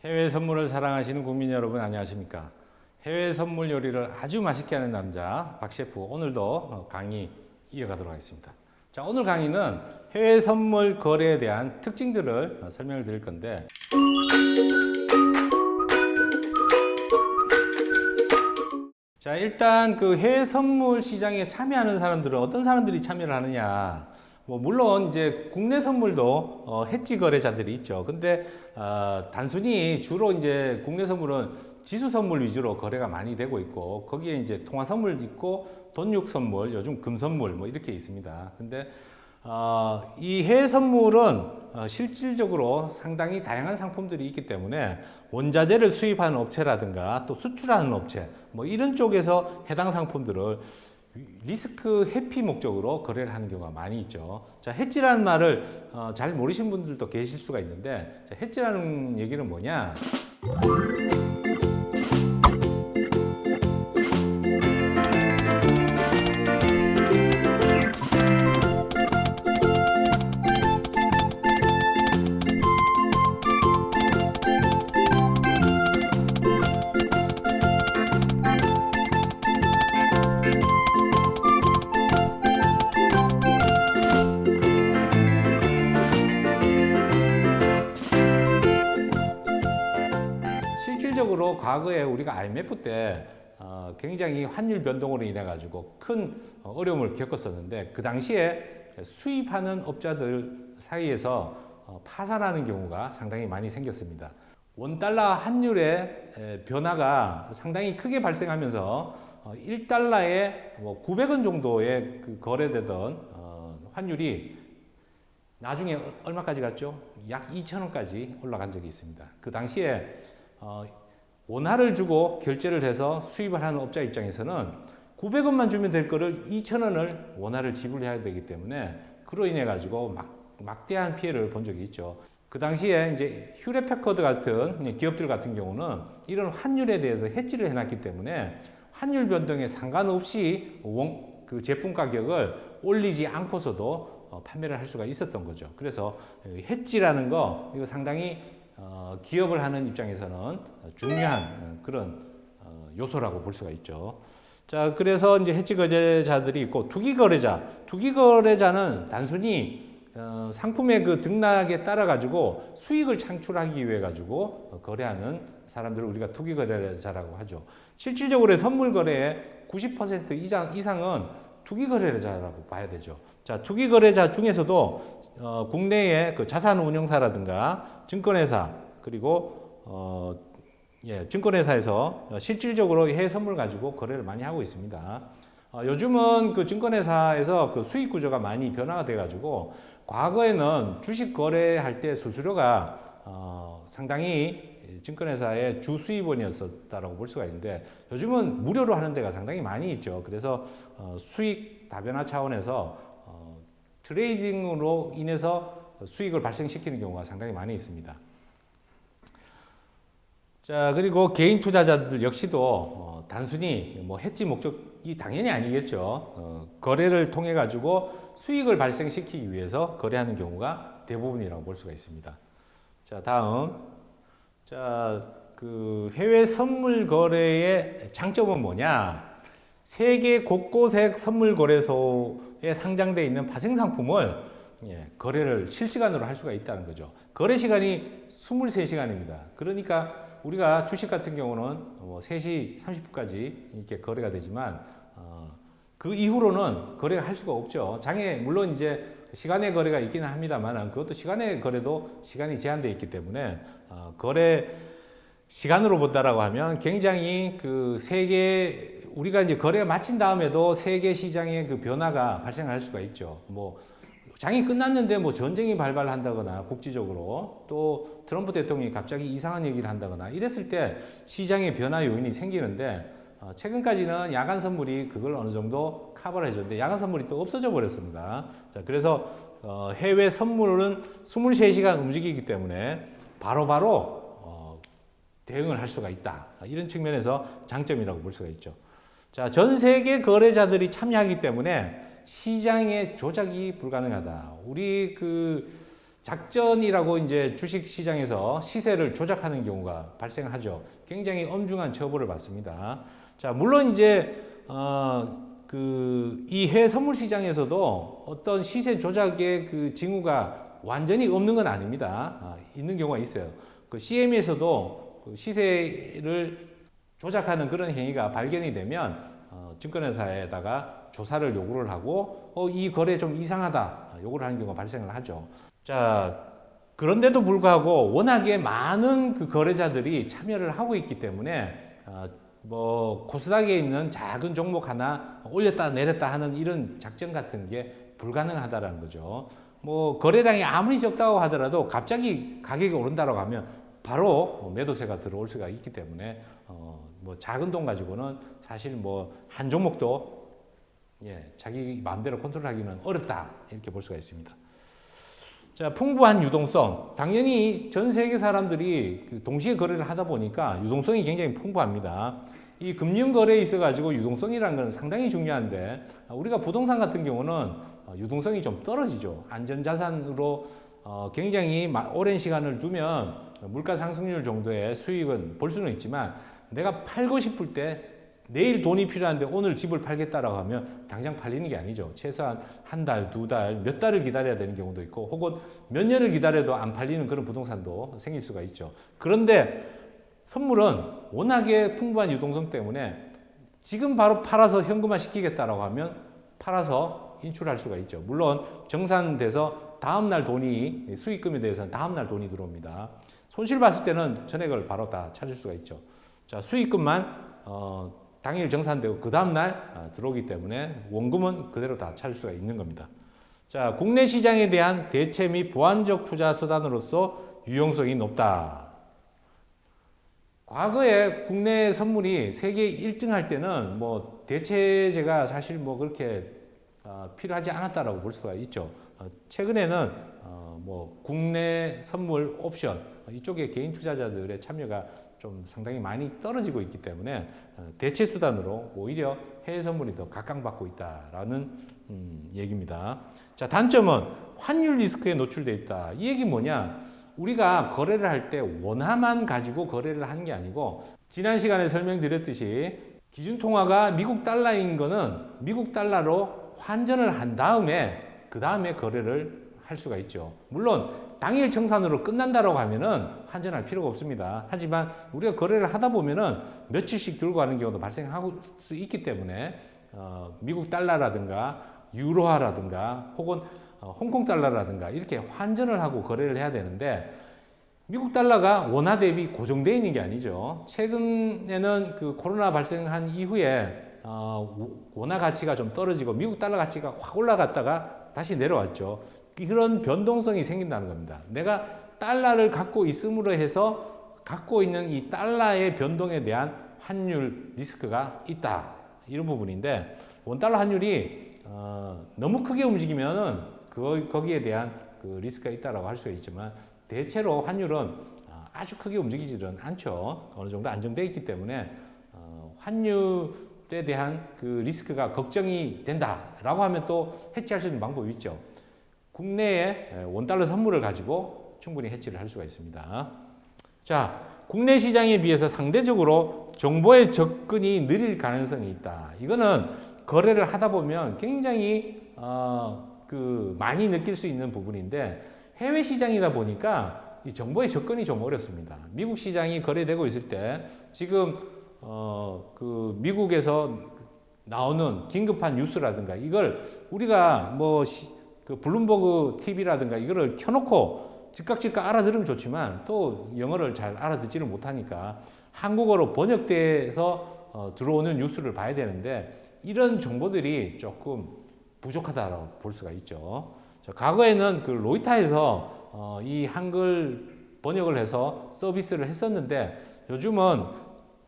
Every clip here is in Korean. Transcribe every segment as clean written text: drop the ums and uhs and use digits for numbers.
해외 선물을 사랑하시는 국민 여러분 안녕하십니까? 해외 선물 요리를 아주 맛있게 하는 남자 박 셰프 오늘도 강의 이어가도록 하겠습니다. 자, 오늘 강의는 해외 선물 거래에 대한 특징들을 설명을 드릴 건데 자, 일단 그 해외 선물 시장에 참여하는 사람들은 어떤 사람들이 참여를 하느냐? 물론 이제 국내 선물도 해지 거래자들이 있죠. 근데 단순히 주로 이제 국내 선물은 지수 선물 위주로 거래가 많이 되고 있고 거기에 이제 통화 선물 있고 돈육 선물, 요즘 금 선물 이렇게 있습니다. 근데 이 해외 선물은 실질적으로 상당히 다양한 상품들이 있기 때문에 원자재를 수입하는 업체라든가 또 수출하는 업체 이런 쪽에서 해당 상품들을 리스크 회피 목적으로 거래를 하는 경우가 많이 있죠. 자, 해지라는 말을 잘 모르시는 분들도 계실 수가 있는데, 자, 해지라는 얘기는 뭐냐? 실질적으로 과거에 우리가 IMF 때 굉장히 환율 변동으로 인해 가지고 큰 어려움을 겪었었는데 그 당시에 수입하는 업자들 사이에서 파산하는 경우가 상당히 많이 생겼습니다. 원달러 환율의 변화가 상당히 크게 발생하면서 1달러에 900원 정도의 그 거래되던 환율이 나중에 얼마까지 갔죠? 약 2,000원까지 올라간 적이 있습니다. 그 당시에 원화를 주고 결제를 해서 수입을 하는 업자 입장에서는 900원만 주면 될 거를 2,000원을 원화를 지불해야 되기 때문에 그로 인해 가지고 막대한 피해를 본 적이 있죠. 그 당시에 이제 휴레패커드 같은 기업들 같은 경우는 이런 환율에 대해서 해지를 해놨기 때문에 환율 변동에 상관없이 그 제품 가격을 올리지 않고서도 판매를 할 수가 있었던 거죠. 그래서 해지라는 거 이거 상당히 기업을 하는 입장에서는 중요한 그런 요소라고 볼 수가 있죠. 자, 그래서 이제 해지 거래자들이 있고 투기 거래자. 투기 거래자는 단순히 상품의 그 등락에 따라 가지고 수익을 창출하기 위해 가지고 거래하는 사람들을 우리가 투기 거래자라고 하죠. 실질적으로 선물 거래의 90% 이상은 투기 거래자라고 봐야 되죠. 자, 투기 거래자 중에서도 국내의 그 자산운용사라든가 증권회사 그리고 증권회사에서 실질적으로 해외 선물 가지고 거래를 많이 하고 있습니다. 요즘은 그 증권회사에서 그 수익 구조가 많이 변화가 돼가지고 과거에는 주식 거래할 때 수수료가 상당히 증권회사의 주 수입원이었다라고 볼 수가 있는데 요즘은 무료로 하는 데가 상당히 많이 있죠. 그래서 수익 다변화 차원에서 트레이딩으로 인해서 수익을 발생시키는 경우가 상당히 많이 있습니다. 자, 그리고 개인 투자자들 역시도 단순히 해지 목적이 당연히 아니겠죠. 거래를 통해 가지고 수익을 발생시키기 위해서 거래하는 경우가 대부분이라고 볼 수가 있습니다. 자, 다음. 자, 그 해외 선물 거래의 장점은 뭐냐? 세계 곳곳의 선물 거래소에 상장되어 있는 파생 상품을 거래를 실시간으로 할 수가 있다는 거죠. 거래 시간이 23시간입니다. 그러니까 우리가 주식 같은 경우는 3시 30분까지 이렇게 거래가 되지만 그 이후로는 거래를 할 수가 없죠. 장에 물론 이제 시간의 거래가 있기는 합니다만 그것도 시간의 거래도 시간이 제한되어 있기 때문에 거래 시간으로 본다라고 하면 굉장히 그 세계 우리가 이제 거래가 마친 다음에도 세계 시장의 그 변화가 발생할 수가 있죠. 장이 끝났는데 전쟁이 발발한다거나 국지적으로 또 트럼프 대통령이 갑자기 이상한 얘기를 한다거나 이랬을 때 시장의 변화 요인이 생기는데 최근까지는 야간 선물이 그걸 어느 정도 커버를 해줬는데 야간 선물이 또 없어져 버렸습니다. 자, 그래서 해외 선물은 23시간 움직이기 때문에 바로바로 대응을 할 수가 있다. 이런 측면에서 장점이라고 볼 수가 있죠. 자, 전 세계 거래자들이 참여하기 때문에 시장의 조작이 불가능하다. 우리 그 작전이라고 이제 주식 시장에서 시세를 조작하는 경우가 발생하죠. 굉장히 엄중한 처벌을 받습니다. 자, 물론 이제 이 해외 선물 시장에서도 어떤 시세 조작의 그 징후가 완전히 없는 건 아닙니다. 있는 경우가 있어요. 그 CME에서도 그 시세를 조작하는 그런 행위가 발견이 되면 증권회사에다가 조사를 요구를 하고 이 거래 좀 이상하다 요구를 하는 경우가 발생을 하죠. 자, 그런데도 불구하고 워낙에 많은 그 거래자들이 참여를 하고 있기 때문에 뭐 코스닥에 있는 작은 종목 하나 올렸다 내렸다 하는 이런 작전 같은 게 불가능하다라는 거죠. 뭐 거래량이 아무리 적다고 하더라도 갑자기 가격이 오른다고 하면 바로 매도세가 들어올 수가 있기 때문에 뭐 작은 돈 가지고는 사실 뭐 한 종목도 자기 마음대로 컨트롤하기는 어렵다 이렇게 볼 수가 있습니다. 자, 풍부한 유동성. 당연히 전 세계 사람들이 동시에 거래를 하다 보니까 유동성이 굉장히 풍부합니다. 이 금융 거래에 있어가지고 유동성이라는 건 상당히 중요한데 우리가 부동산 같은 경우는 유동성이 좀 떨어지죠. 안전자산으로 굉장히 오랜 시간을 두면 물가 상승률 정도의 수익은 볼 수는 있지만 내가 팔고 싶을 때 내일 돈이 필요한데 오늘 집을 팔겠다라고 하면 당장 팔리는 게 아니죠. 최소한 한 달, 두 달, 몇 달을 기다려야 되는 경우도 있고 혹은 몇 년을 기다려도 안 팔리는 그런 부동산도 생길 수가 있죠. 그런데 선물은 워낙에 풍부한 유동성 때문에 지금 바로 팔아서 현금화 시키겠다라고 하면 팔아서 인출할 수가 있죠. 물론 정산돼서 다음날 돈이 수익금에 대해서는 다음날 돈이 들어옵니다. 손실 봤을 때는 전액을 바로 다 찾을 수가 있죠. 자, 수익금만 당일 정산되고 그 다음날 들어오기 때문에 원금은 그대로 다 찾을 수가 있는 겁니다. 자, 국내 시장에 대한 대체 및 보완적 투자 수단으로서 유용성이 높다. 과거에 국내 선물이 세계 1등 할 때는 뭐 대체제가 사실 뭐 그렇게 필요하지 않았다라고 볼 수가 있죠. 최근에는 뭐 국내 선물 옵션 이쪽에 개인 투자자들의 참여가 좀 상당히 많이 떨어지고 있기 때문에 대체 수단으로 오히려 해외 선물이 더 각광받고 있다라는 얘기입니다. 자, 단점은 환율 리스크에 노출돼 있다. 이 얘기 뭐냐? 우리가 거래를 할 때 원화만 가지고 거래를 하는 게 아니고 지난 시간에 설명드렸듯이 기준 통화가 미국 달러인 거는 미국 달러로 환전을 한 다음에 그 다음에 거래를 할 수가 있죠. 물론 당일 정산으로 끝난다라고 하면은 환전할 필요가 없습니다. 하지만 우리가 거래를 하다 보면은 며칠씩 들고 가는 경우도 발생할 수 있기 때문에 미국 달러라든가 유로화라든가 혹은 홍콩 달러라든가 이렇게 환전을 하고 거래를 해야 되는데 미국 달러가 원화 대비 고정되어 있는 게 아니죠. 최근에는 그 코로나 발생한 이후에 원화 가치가 좀 떨어지고 미국 달러 가치가 확 올라갔다가 다시 내려왔죠. 그런 변동성이 생긴다는 겁니다. 내가 달러를 갖고 있음으로 해서 갖고 있는 이 달러의 변동에 대한 환율 리스크가 있다. 이런 부분인데 원달러 환율이 너무 크게 움직이면은 거기에 대한 그 리스크가 있다라고 할 수 있지만 대체로 환율은 아주 크게 움직이지는 않죠. 어느 정도 안정되어 있기 때문에 환율에 대한 그 리스크가 걱정이 된다라고 하면 또 해치할 수 있는 방법이 있죠. 국내에 원달러 선물을 가지고 충분히 해치를 할 수가 있습니다. 자, 국내 시장에 비해서 상대적으로 정보의 접근이 느릴 가능성이 있다. 이거는 거래를 하다 보면 굉장히 많이 느낄 수 있는 부분인데 해외 시장이다 보니까 이 정보의 접근이 좀 어렵습니다. 미국 시장이 거래되고 있을 때 지금 그 미국에서 나오는 긴급한 뉴스라든가 이걸 우리가 뭐 그 블룸버그 TV라든가 이거를 켜놓고 즉각 알아들으면 좋지만 또 영어를 잘 알아듣지를 못하니까 한국어로 번역돼서 들어오는 뉴스를 봐야 되는데 이런 정보들이 조금 부족하다고 볼 수가 있죠. 자, 과거에는 그 로이타에서 이 한글 번역을 해서 서비스를 했었는데 요즘은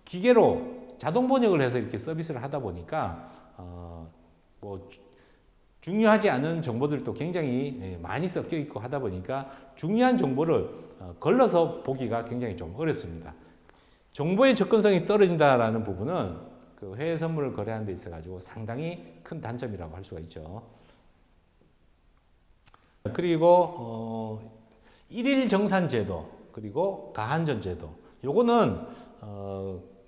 기계로 자동 번역을 해서 이렇게 서비스를 하다 보니까 뭐 중요하지 않은 정보들도 굉장히 많이 섞여 있고 하다 보니까 중요한 정보를 걸러서 보기가 굉장히 좀 어렵습니다. 정보의 접근성이 떨어진다라는 부분은 그 해외 선물을 거래하는 데 있어 가지고 상당히 큰 단점이라고 할 수가 있죠. 그리고 일일 정산 제도 그리고 가한전 제도. 요거는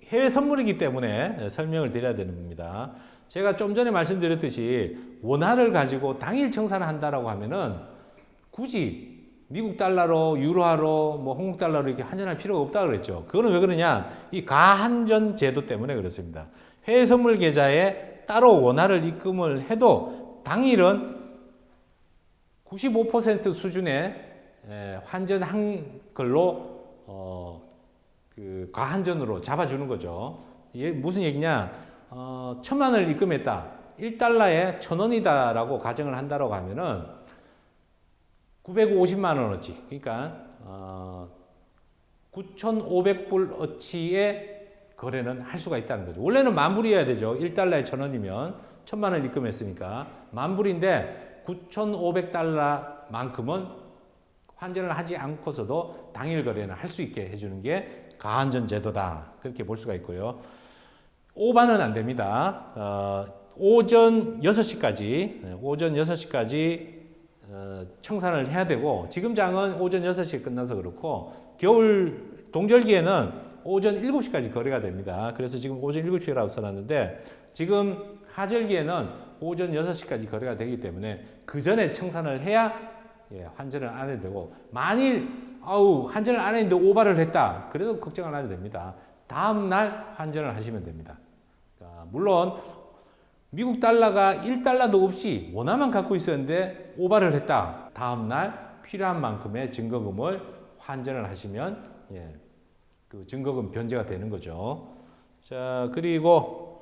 해외 선물이기 때문에 설명을 드려야 되는 겁니다. 제가 좀 전에 말씀드렸듯이 원화를 가지고 당일 청산한다라고 하면은 굳이 미국 달러로, 유로화로, 뭐 홍콩 달러로 이렇게 환전할 필요가 없다 그랬죠. 그거는 왜 그러냐? 이 가한전 제도 때문에 그렇습니다. 해외 선물 계좌에 따로 원화를 입금을 해도 당일은 95% 수준의 환전한 걸로 그 가한전으로 잡아주는 거죠. 이게 무슨 얘기냐? 1,000만 원을 입금했다. 1달러에 1,000원이다라고 가정을 한다고 하면은 950만 원어치. 그러니까 9,500불어치의 거래는 할 수가 있다는 거죠. 원래는 10,000불이어야 되죠. 1달러에 1,000원이면 1,000만 원 입금했으니까 10,000불인데 9,500달러만큼은 환전을 하지 않고서도 당일 거래는 할 수 있게 해주는 게 가한전 제도다. 그렇게 볼 수가 있고요. 오반은 안 됩니다. 오전 6시까지 청산을 해야 되고, 지금 장은 오전 6시에 끝나서 그렇고, 겨울 동절기에는 오전 7시까지 거래가 됩니다. 그래서 지금 오전 7시라고 써놨는데, 지금 하절기에는 오전 6시까지 거래가 되기 때문에 그 전에 청산을 해야 환전을 안 해도 되고, 만일 환전을 안 했는데 오바를 했다. 그래도 걱정 안 해도 됩니다. 다음 날 환전을 하시면 됩니다. 물론 미국 달러가 1달러도 없이 원화만 갖고 있었는데 오바를 했다. 다음 날 필요한 만큼의 증거금을 환전을 하시면 그 증거금 변제가 되는 거죠. 자, 그리고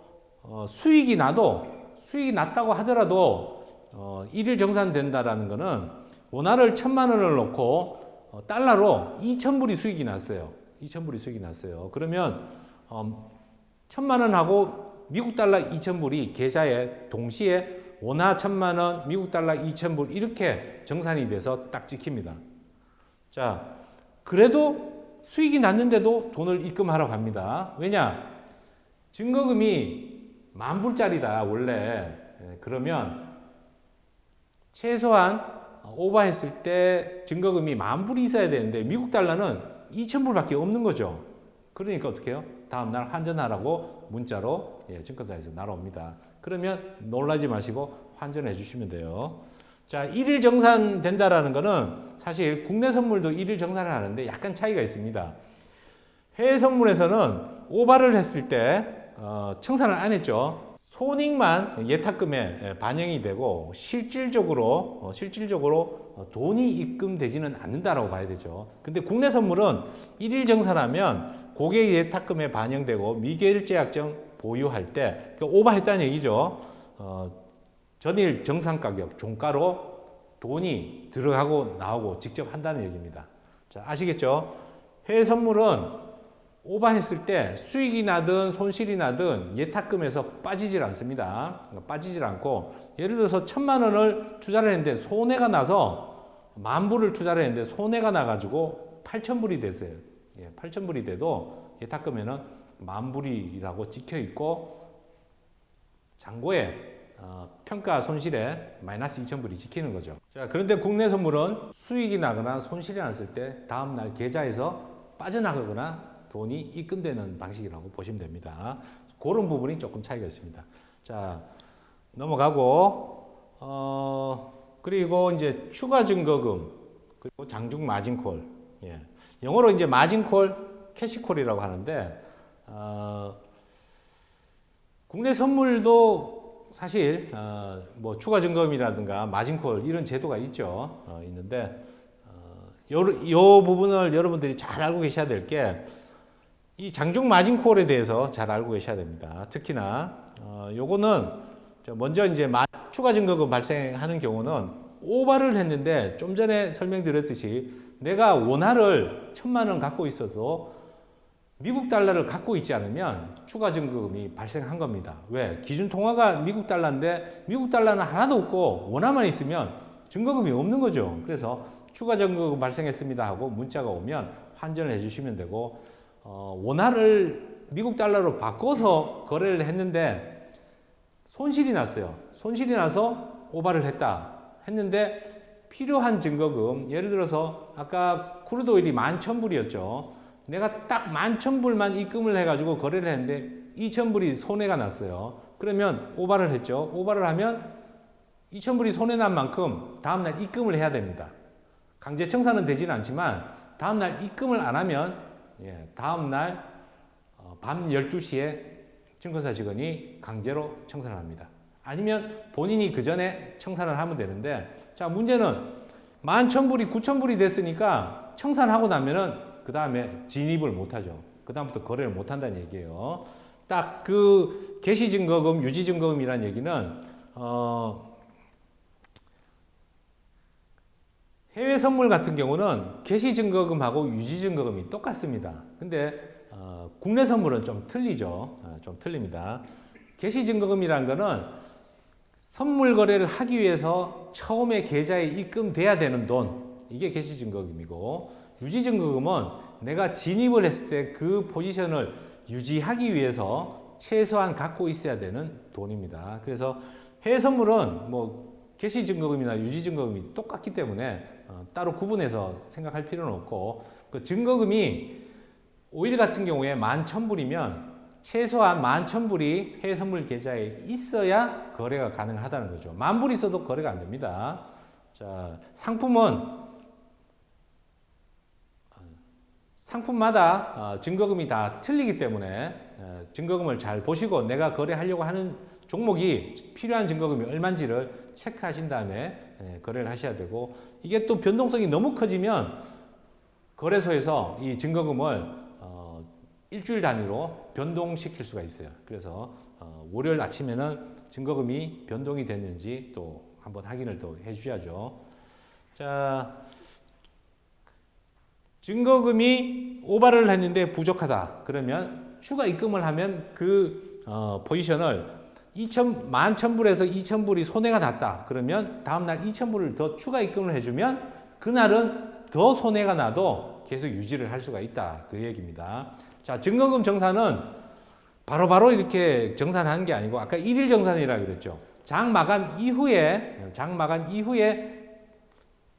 수익이 났다고 하더라도 일일 정산된다라는 거는 원화를 1,000만 원을 넣고 달러로 2,000불이 수익이 났어요. 2,000불이 수익이 났어요. 그러면 1,000만 원하고 미국 달러 2,000불이 계좌에 동시에 원화 1,000만 원, 미국 달러 2,000불 이렇게 정산이 돼서 딱 찍힙니다. 자, 그래도 수익이 났는데도 돈을 입금하러 갑니다. 왜냐? 증거금이 10,000불짜리다 원래. 그러면 최소한 오버했을 때 증거금이 10,000불이 있어야 되는데 미국 달러는 2,000불밖에 없는 거죠. 그러니까 어떻게 해요? 다음날 환전하라고 문자로 증권사에서 날아옵니다. 그러면 놀라지 마시고 환전해 주시면 돼요. 자, 일일 정산 된다라는 거는 사실 국내 선물도 일일 정산을 하는데 약간 차이가 있습니다. 해외 선물에서는 오바를 했을 때 청산을 안 했죠. 손익만 예탁금에 반영이 되고 실질적으로 돈이 입금되지는 않는다라고 봐야 되죠. 근데 국내 선물은 일일 정산하면 고객 예탁금에 반영되고 미결제약정 보유할 때 오버했다는 얘기죠. 전일 정상 가격 종가로 돈이 들어가고 나오고 직접 한다는 얘기입니다. 자, 아시겠죠? 해외 선물은 오버했을 때 수익이 나든 손실이 나든 예탁금에서 빠지질 않습니다. 빠지질 않고, 예를 들어서 1,000만 원을 투자를 했는데 손해가 나서 10,000불을 투자를 했는데 손해가 나가지고 8,000불이 됐어요. 8,000불이 돼도 예탁금에는 10,000불이라고 찍혀 있고 잔고에 평가 손실에 마이너스 2,000불이 찍히는 거죠. 자, 그런데 국내 선물은 수익이 나거나 손실이 났을 때 다음날 계좌에서 빠져나가거나 돈이 입금되는 방식이라고 보시면 됩니다. 그런 부분이 조금 차이가 있습니다. 자, 넘어가고, 그리고 이제 추가 증거금, 그리고 장중 마진콜. 영어로 이제 마진콜, 캐시콜이라고 하는데, 국내 선물도 사실, 뭐 추가 증거금이라든가 마진콜 이런 제도가 있죠. 있는데, 요 부분을 여러분들이 잘 알고 계셔야 될 게, 이 장중 마진콜에 대해서 잘 알고 계셔야 됩니다. 특히나 요거는 먼저 이제 추가 증거금 발생하는 경우는 오바를 했는데 좀 전에 설명드렸듯이 내가 원화를 1,000만 원 갖고 있어도 미국 달러를 갖고 있지 않으면 추가 증거금이 발생한 겁니다. 왜? 기준 통화가 미국 달러인데 미국 달러는 하나도 없고 원화만 있으면 증거금이 없는 거죠. 그래서 추가 증거금 발생했습니다 하고 문자가 오면 환전을 해주시면 되고, 원화를 미국 달러로 바꿔서 거래를 했는데 손실이 났어요. 손실이 나서 오바를 했다 했는데 필요한 증거금, 예를 들어서 아까 크루드 오일이 11,000불이었죠. 내가 딱 11,000불만 입금을 해가지고 거래를 했는데 2,000불이 손해가 났어요. 그러면 오바를 했죠. 오바를 하면 2,000불이 손해난 만큼 다음날 입금을 해야 됩니다. 강제 청산은 되지는 않지만 다음날 입금을 안 하면 다음날 밤 12시에 증권사 직원이 강제로 청산을 합니다. 아니면 본인이 그 전에 청산을 하면 되는데, 자, 문제는 11,000불이 9,000불이 됐으니까 청산하고 나면은 그 다음에 진입을 못하죠. 그 다음부터 거래를 못한다는 얘기예요. 딱 그 개시증거금, 유지증거금이라는 얘기는 해외 선물 같은 경우는 개시증거금하고 유지증거금이 똑같습니다. 근데 국내 선물은 좀 틀리죠. 좀 틀립니다. 개시증거금이라는 거는 선물 거래를 하기 위해서 처음에 계좌에 입금돼야 되는 돈, 이게 개시증거금이고, 유지증거금은 내가 진입을 했을 때 그 포지션을 유지하기 위해서 최소한 갖고 있어야 되는 돈입니다. 그래서 해외 선물은 뭐 개시증거금이나 유지증거금이 똑같기 때문에 따로 구분해서 생각할 필요는 없고, 그 증거금이 오일 같은 경우에 11,000불이면 최소한 11,000불이 해외 선물 계좌에 있어야 거래가 가능하다는 거죠. 10,000불 있어도 거래가 안 됩니다. 자, 상품마다 증거금이 다 틀리기 때문에 증거금을 잘 보시고 내가 거래하려고 하는 종목이 필요한 증거금이 얼마인지를 체크하신 다음에 거래를 하셔야 되고, 이게 또 변동성이 너무 커지면 거래소에서 이 증거금을 일주일 단위로 변동시킬 수가 있어요. 그래서 월요일 아침에는 증거금이 변동이 됐는지 또 한번 확인을 또 해주셔야죠. 자, 증거금이 오바를 했는데 부족하다. 그러면 추가 입금을 하면 그 포지션을 11,000불에서 2,000불이 손해가 났다. 그러면 다음날 2,000불을 더 추가 입금을 해주면 그날은 더 손해가 나도 계속 유지를 할 수가 있다. 그 얘기입니다. 자, 증거금 정산은 바로바로 이렇게 정산하는 게 아니고 아까 1일 정산이라고 그랬죠. 장 마감 이후에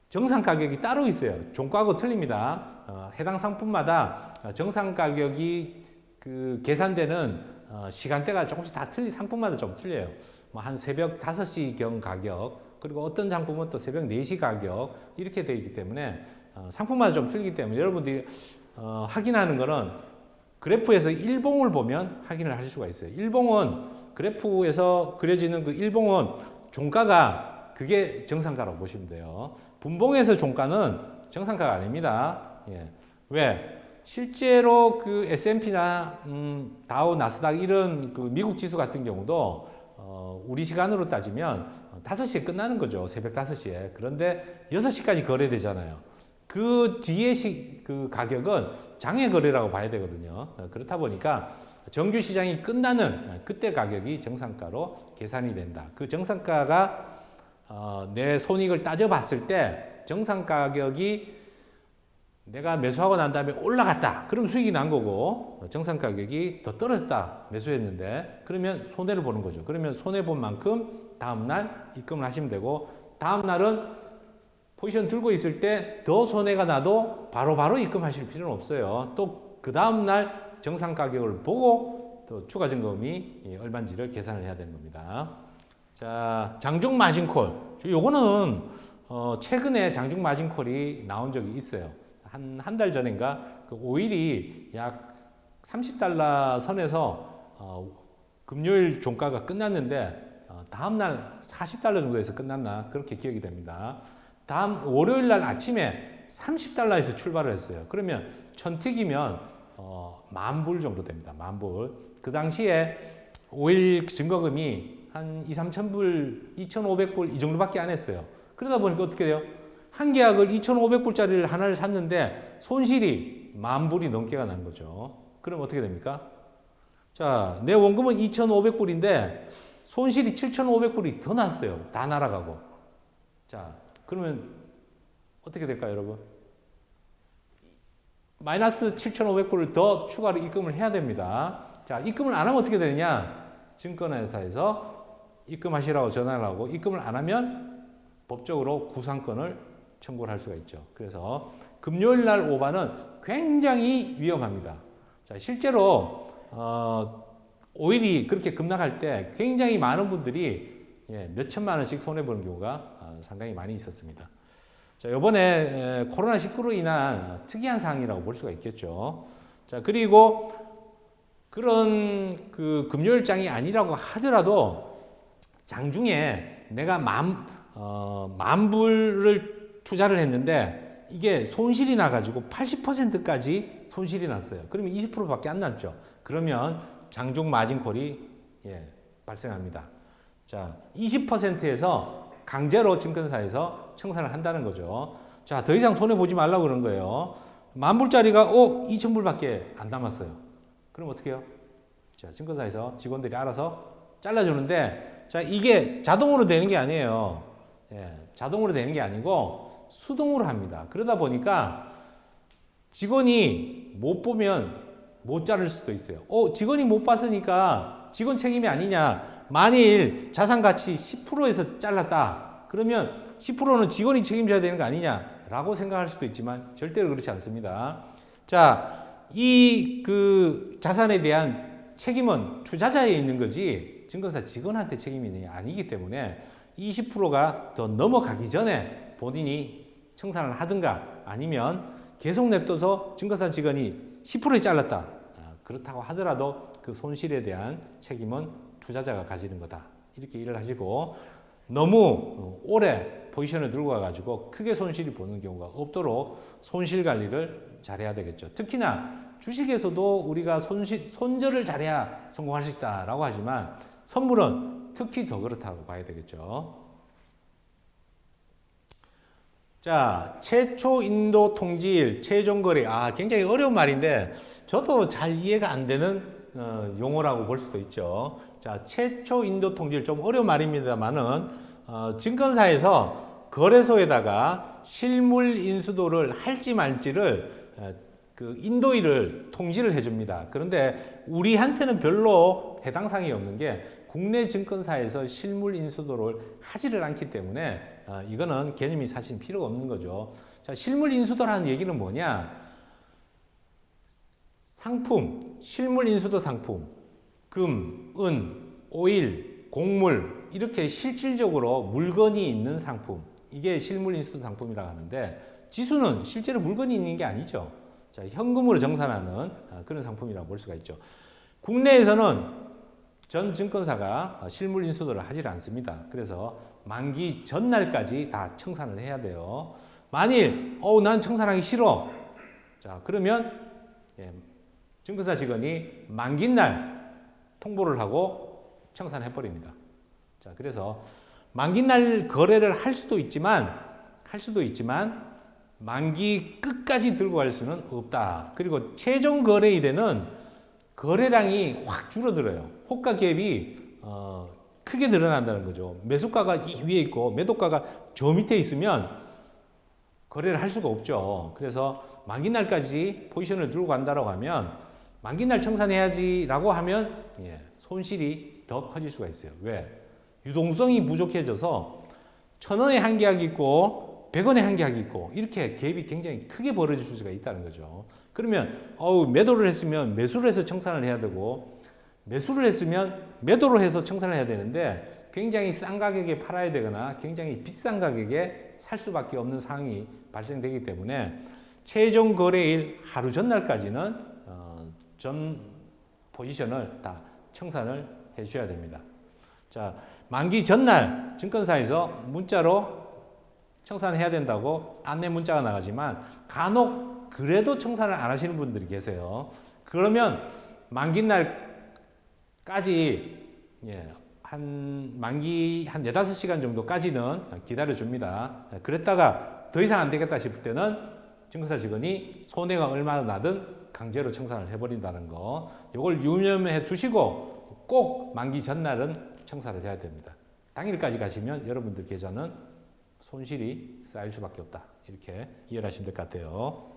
정산 가격이 따로 있어요. 종가하고 틀립니다. 해당 상품마다 정산 가격이 그 계산되는 시간대가 조금씩 다 상품마다 좀 틀려요. 뭐 한 새벽 5시경 가격, 그리고 어떤 상품은 또 새벽 4시 가격, 이렇게 되어 있기 때문에 상품마다 좀 틀리기 때문에 여러분들이 확인하는 거는 그래프에서 일봉을 보면 확인을 하실 수가 있어요. 일봉은 그래프에서 그려지는 그 일봉은 종가가 그게 정상가라고 보시면 돼요. 분봉에서 종가는 정상가가 아닙니다. 예. 왜? 실제로 그 S&P나 다우, 나스닥 이런 그 미국 지수 같은 경우도 우리 시간으로 따지면 5시에 끝나는 거죠. 새벽 5시에. 그런데 6시까지 거래되잖아요. 그 뒤에 그 가격은 장외 거래라고 봐야 되거든요. 그렇다 보니까 정규 시장이 끝나는 그때 가격이 정상가로 계산이 된다. 그 정상가가 내 손익을 따져봤을 때 정상 가격이 내가 매수하고 난 다음에 올라갔다. 그럼 수익이 난 거고, 정상 가격이 더 떨어졌다. 매수했는데 그러면 손해를 보는 거죠. 그러면 손해 본 만큼 다음날 입금을 하시면 되고, 다음날은 포지션 들고 있을 때 더 손해가 나도 바로바로 입금하실 필요는 없어요. 또 그 다음날 정상 가격을 보고 또 추가 증거금이 얼마인지를 계산을 해야 되는 겁니다. 자, 장중 마진콜. 요거는 최근에 장중 마진콜이 나온 적이 있어요. 한 달 전인가 그 오일이 약 30달러 선에서 금요일 종가가 끝났는데 다음날 40달러 정도에서 끝났나 그렇게 기억이 됩니다. 다음 월요일 날 아침에 30달러에서 출발을 했어요. 그러면 천틱이면 10,000불 정도 됩니다. 10,000불. 그 당시에 오일 증거금이 한 2,000~3,000불, 2,500불 이 정도밖에 안 했어요. 그러다 보니까 어떻게 돼요? 한 계약을 2,500불짜리를 하나를 샀는데 손실이 10,000불이 넘게가 난 거죠. 그럼 어떻게 됩니까? 자, 내 원금은 2,500불인데 손실이 7,500불이 더 났어요. 다 날아가고. 자, 그러면 어떻게 될까요, 여러분? 마이너스 7,500불을 더 추가로 입금을 해야 됩니다. 자, 입금을 안 하면 어떻게 되느냐? 증권회사에서 입금하시라고 전화를 하고, 입금을 안 하면 법적으로 구상권을 청구를 할 수가 있죠. 그래서 금요일 날 오반은 굉장히 위험합니다. 자, 실제로 5일이 그렇게 급락할 때 굉장히 많은 분들이 몇 천만 원씩 손해보는 경우가 상당히 많이 있었습니다. 자, 이번에 코로나19로 인한 특이한 상황이라고 볼 수가 있겠죠. 자, 그리고 그런 그 금요일장이 아니라고 하더라도 장중에 내가 만 불을 투자를 했는데 이게 손실이 나가지고 80%까지 손실이 났어요. 그러면 20%밖에 안 났죠. 그러면 장중 마진콜이 발생합니다. 자, 20%에서 강제로 증권사에서 청산을 한다는 거죠. 자, 더 이상 손해보지 말라고 그런 거예요. 만 불짜리가 2,000불밖에 안 남았어요. 그럼 어떻게 해요? 자, 증권사에서 직원들이 알아서 잘라주는데, 자, 이게 자동으로 되는 게 아니에요. 자동으로 되는 게 아니고 수동으로 합니다. 그러다 보니까 직원이 못 보면 못 자를 수도 있어요. 직원이 못 봤으니까 직원 책임이 아니냐. 만일 자산 가치 10%에서 잘랐다. 그러면 10%는 직원이 책임져야 되는 거 아니냐라고 생각할 수도 있지만 절대로 그렇지 않습니다. 자, 이 그 자산에 대한 책임은 투자자에 있는 거지 증권사 직원한테 책임이 있느냐 아니기 때문에 20%가 더 넘어가기 전에 본인이 청산을 하든가 아니면 계속 냅둬서 증권사 직원이 10%에 잘랐다. 그렇다고 하더라도 그 손실에 대한 책임은 투자자가 가지는 거다. 이렇게 일을 하시고 너무 오래 포지션을 들고 가가지고 크게 손실이 보는 경우가 없도록 손실 관리를 잘해야 되겠죠. 특히나 주식에서도 우리가 손절을 잘해야 성공할 수 있다라고 하지만 선물은 특히 더 그렇다고 봐야 되겠죠. 자, 최초 인도 통지일, 최종 거래. 굉장히 어려운 말인데 저도 잘 이해가 안 되는 용어라고 볼 수도 있죠. 자, 최초 인도 통지일 좀 어려운 말입니다만은 증권사에서 거래소에다가 실물 인수도를 할지 말지를 그 인도일을 통지를 해줍니다. 그런데 우리한테는 별로 해당 사항이 없는 게 국내 증권사에서 실물 인수도를 하지를 않기 때문에 이거는 개념이 사실 필요가 없는 거죠. 자, 실물 인수도라는 얘기는 뭐냐? 상품, 실물 인수도 상품, 금, 은, 오일, 곡물 이렇게 실질적으로 물건이 있는 상품 이게 실물 인수도 상품이라고 하는데 지수는 실제로 물건이 있는 게 아니죠. 자, 현금으로 정산하는 그런 상품이라고 볼 수가 있죠. 국내에서는 전 증권사가 실물 인수도를 하질 않습니다. 그래서 만기 전날까지 다 청산을 해야 돼요. 만일 난 청산하기 싫어. 자, 그러면 증권사 직원이 만기 날 통보를 하고 청산해 버립니다. 자, 그래서 만기 날 거래를 할 수도 있지만 만기 끝까지 들고 갈 수는 없다. 그리고 최종 거래일에는 거래량이 확 줄어들어요. 호가 갭이 크게 늘어난다는 거죠. 매수가가 이 위에 있고 매도가가 저 밑에 있으면 거래를 할 수가 없죠. 그래서 만기 날까지 포지션을 들고 간다고 하면 만기 날 청산해야지라고 하면 손실이 더 커질 수가 있어요. 왜? 유동성이 부족해져서 1,000원에 한 계약이 있고 100원에 한 계약이 있고 이렇게 갭이 굉장히 크게 벌어질 수가 있다는 거죠. 그러면 매도를 했으면 매수를 해서 청산을 해야 되고 매수를 했으면 매도를 해서 청산을 해야 되는데 굉장히 싼 가격에 팔아야 되거나 굉장히 비싼 가격에 살 수밖에 없는 상황이 발생되기 때문에 최종 거래일 하루 전날까지는 전 포지션을 다 청산을 해 주셔야 됩니다. 자, 만기 전날 증권사에서 문자로 청산해야 된다고 안내 문자가 나가지만 간혹 그래도 청산을 안 하시는 분들이 계세요. 그러면 만기 날까지 만기 한 4-5시간 정도까지는 기다려 줍니다. 그랬다가 더 이상 안 되겠다 싶을 때는 증권사 직원이 손해가 얼마나 나든 강제로 청산을 해버린다는 거. 이걸 유념해 두시고 꼭 만기 전날은 청산을 해야 됩니다. 당일까지 가시면 여러분들 계좌는 손실이 쌓일 수밖에 없다. 이렇게 이해하시면 될 것 같아요.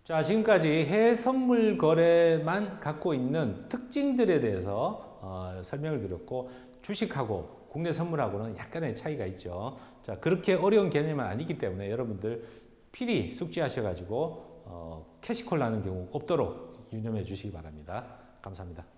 자, 지금까지 해외 선물 거래만 갖고 있는 특징들에 대해서 설명을 드렸고 주식하고 국내 선물하고는 약간의 차이가 있죠. 자, 그렇게 어려운 개념은 아니기 때문에 여러분들 필히 숙지하셔가지고 캐시콜 나는 경우 없도록 유념해 주시기 바랍니다. 감사합니다.